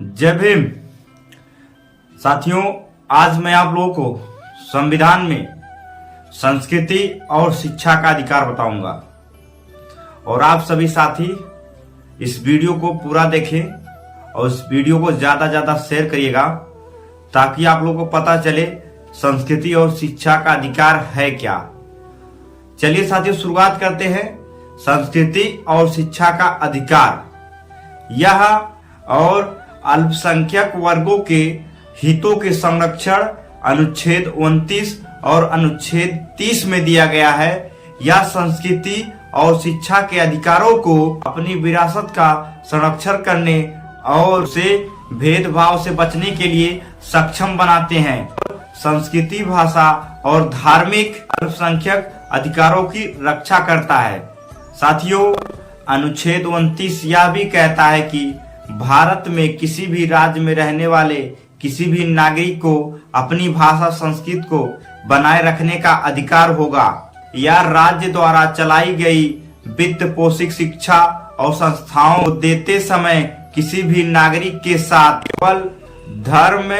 जय भीम। साथियों, आज मैं आप लोगों को संविधान में संस्कृति और शिक्षा का अधिकार बताऊंगा और आप सभी साथी इस वीडियो को पूरा देखें और इस वीडियो को ज्यादा शेयर करिएगा ताकि आप लोगों को पता चले संस्कृति और शिक्षा का अधिकार है क्या। चलिए साथियों, शुरुआत करते हैं। संस्कृति और शिक्षा का अधिकार यह और अल्पसंख्यक वर्गों के हितों के संरक्षण अनुच्छेद 29 और अनुच्छेद 30 में दिया गया है। यह संस्कृति और शिक्षा के अधिकारों को अपनी विरासत का संरक्षण करने और उसे भेदभाव से बचने के लिए सक्षम बनाते हैं। संस्कृति, भाषा और धार्मिक अल्पसंख्यक अधिकारों की रक्षा करता है। साथियों, अनुच्छेद 29 यह भी कहता है कि भारत में किसी भी राज्य में रहने वाले किसी भी नागरिक को अपनी भाषा संस्कृति को बनाए रखने का अधिकार होगा। यह राज्य द्वारा चलाई गई वित्त पोषित शिक्षा और संस्थाओं को देते समय किसी भी नागरिक के साथ केवल धर्म,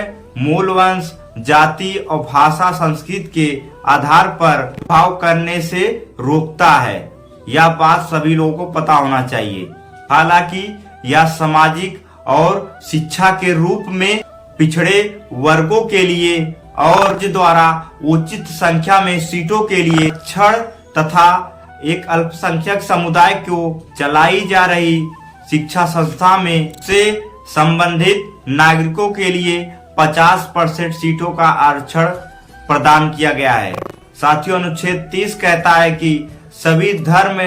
मूल वंश, जाति और भाषा संस्कृति के आधार पर भाव करने से रोकता है। यह बात सभी लोगों को पता होना चाहिए। हालांकि यह सामाजिक और शिक्षा के रूप में पिछड़े वर्गों के लिए और द्वारा उचित संख्या में सीटों के लिए क्षण तथा एक अल्पसंख्यक समुदाय को चलाई जा रही शिक्षा संस्था में से संबंधित नागरिकों के लिए 50% सीटों का आरक्षण प्रदान किया गया है। साथियों, अनुच्छेद 30 कहता है कि सभी धर्म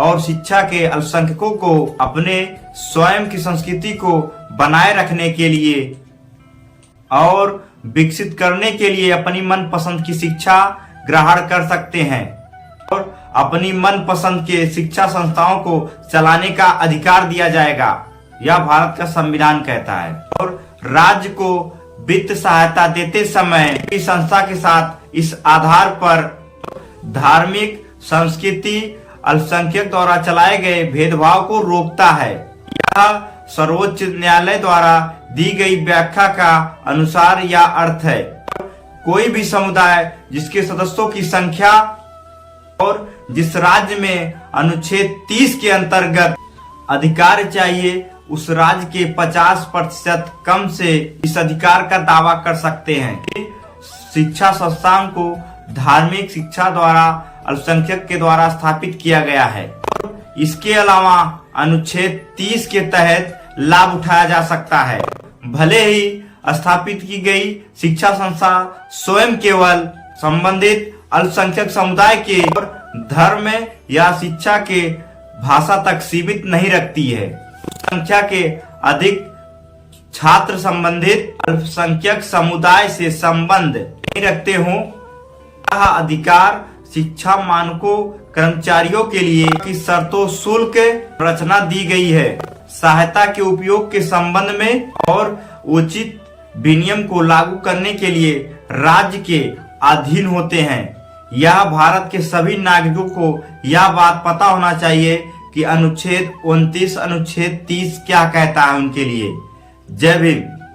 और शिक्षा के अल्पसंख्यकों को अपने स्वयं की संस्कृति को बनाए रखने के लिए और विकसित करने के लिए अपनी मनपसंद की शिक्षा ग्रहण कर सकते हैं और अपनी मनपसंद के शिक्षा संस्थाओं को चलाने का अधिकार दिया जाएगा। यह भारत का संविधान कहता है। और राज्य को वित्त सहायता देते समय इस संस्था के साथ इस आधार पर धार्मिक, संस्कृति, अल्पसंख्यक द्वारा चलाए गए भेदभाव को रोकता है। यह सर्वोच्च न्यायालय द्वारा दी गई व्याख्या का अनुसार यह अर्थ है। कोई भी समुदाय जिसके सदस्यों की संख्या और जिस राज्य में अनुच्छेद 30 के अंतर्गत अधिकार चाहिए उस राज्य के 50% कम से इस अधिकार का दावा कर सकते हैं। शिक्षा संस्थान को धार्मिक शिक्षा द्वारा अल्पसंख्यक के द्वारा स्थापित किया गया है। इसके अलावा अनुच्छेद 30 के तहत लाभ उठाया जा सकता है। भले ही स्थापित की गई शिक्षा संस्था स्वयं केवल संबंधित अल्पसंख्यक समुदाय के धर्म या शिक्षा के भाषा तक सीमित नहीं रखती है। संख्या के अधिक छात्र संबंधित अल्पसंख्यक समुदाय से संबंध नहीं रखते हों। यह अधिकार शिक्षा मानकों कर्मचारियों के लिए की शर्तों शुल्क रचना दी गई है। सहायता के उपयोग के संबंध में और उचित विनियम को लागू करने के लिए राज्य के अधीन होते हैं। यह भारत के सभी नागरिकों को यह बात पता होना चाहिए कि अनुच्छेद 29, अनुच्छेद 30 क्या कहता है उनके लिए। जय भीम।